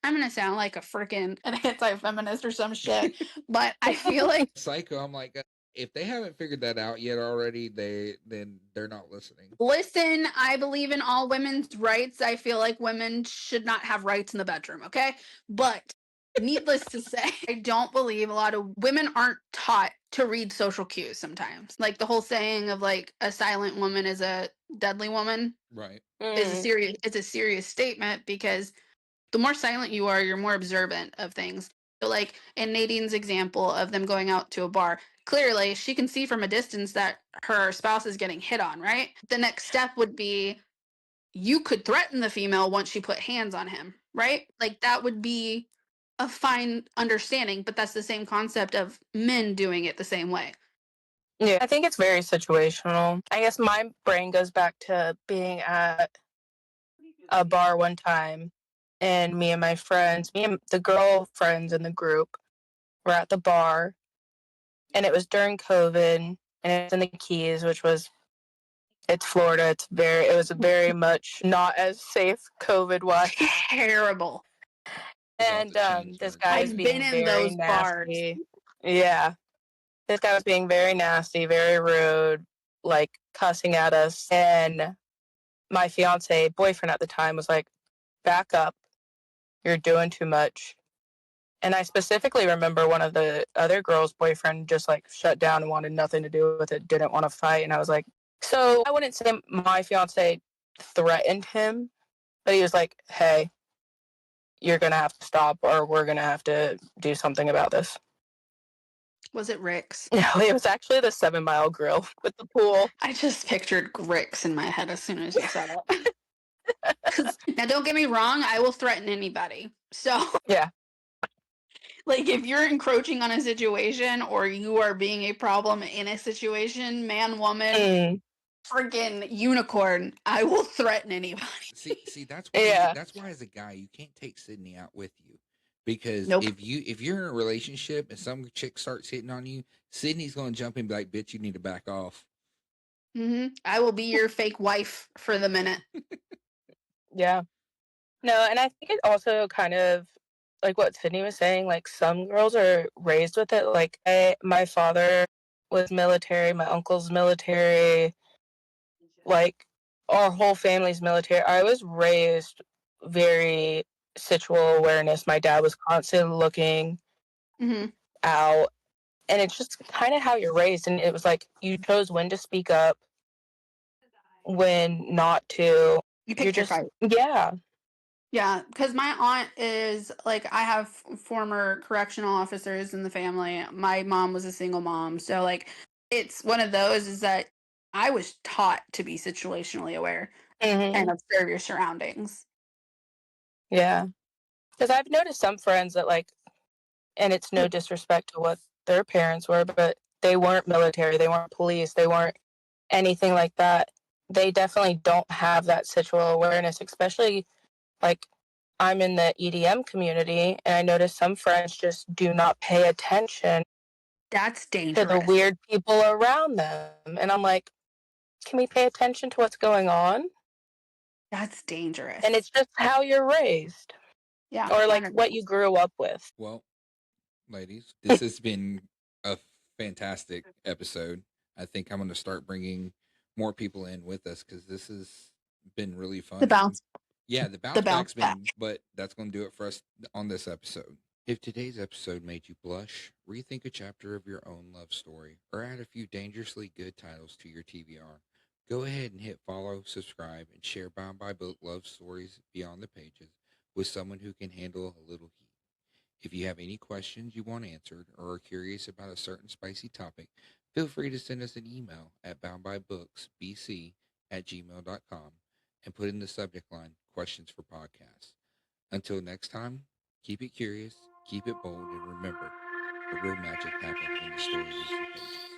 going to sound like a freaking an anti-feminist or some shit, but I feel like Psycho. I'm like, if they haven't figured that out yet already, then they're not listening. listen, I believe in all women's rights. I feel like women should not have rights in the bedroom, okay? But needless to say, I don't believe a lot of women aren't taught to read social cues sometimes. Like the whole saying of like a silent woman is a deadly woman Right. is a serious statement, because the more silent you are, you're more observant of things. So like in Nadine's example of them going out to a bar, clearly she can see from a distance that her spouse is getting hit on, right? The next step would be, you could threaten the female once she put hands on him, right? Like that would be a fine understanding, but that's the same concept of men doing it the same way. Yeah, I think it's very situational. I guess my brain goes back to being at a bar one time, and me and my friends, me and the girlfriends in the group, were at the bar, and it was during COVID, and it was in the Keys, which was, it's Florida. It was very much not as safe COVID-wise. Terrible. And this guy was I've being been in very those bars. nasty. Yeah. This guy was being very nasty, very rude, like cussing at us. And my boyfriend at the time, was like, back up. You're doing too much. And I specifically remember one of the other girls' boyfriend just like shut down and wanted nothing to do with it, didn't want to fight. And I was like, so I wouldn't say my fiance threatened him, but he was like, hey, you're going to have to stop, or we're going to have to do something about this. Was it Rick's? No, it was actually the 7 Mile Grill with the pool. I just pictured Rick's in my head as soon as you said it. Now, don't get me wrong, I will threaten anybody. So, yeah, like, if you're encroaching on a situation, or you are being a problem in a situation, man, woman, freaking unicorn, I will threaten anybody. See, that's why. Yeah. That's why, as a guy, you can't take Sydney out with you, because Nope. if you're in a relationship and some chick starts hitting on you, Sydney's going to jump in and be like, "Bitch, you need to back off." I will be your fake wife for the minute. Yeah. No, and I think it also kind of, like what Sydney was saying, like some girls are raised with it. Like my father was military, my uncle's military, like our whole family's military. I was raised very situational awareness. My dad was constantly looking out, and it's just kind of how you're raised. And it was like you chose when to speak up, when not to. You picked your fight. Yeah. Yeah, because my aunt is like, I have former correctional officers in the family. My mom was a single mom. So, like, it's one of those, is that I was taught to be situationally aware and observe your surroundings. Yeah. Because I've noticed some friends that, like, and it's no disrespect to what their parents were, but they weren't military, they weren't police, they weren't anything like that. They definitely don't have that situational awareness, especially, like, I'm in the EDM community, and I notice some friends just do not pay attention. That's dangerous. To the weird people around them. And I'm like, can we pay attention to what's going on? That's dangerous. And it's just how you're raised. Yeah. Or like what you grew up with. Well, ladies, this has been a fantastic episode. I think I'm going to start bringing more people in with us because this has been really fun. The bounce. Yeah, the bounce back's been, but that's going to do it for us on this episode. If today's episode made you blush, rethink a chapter of your own love story, or add a few dangerously good titles to your TBR, go ahead and hit follow, subscribe, and share Bound by Book love stories beyond the pages with someone who can handle a little heat. If you have any questions you want answered or are curious about a certain spicy topic, feel free to send us an email at boundbybooksbc@gmail.com and put in the subject line, questions for podcasts. Until next time, keep it curious, keep it bold, and remember, the real magic happens when the story leaves the pages.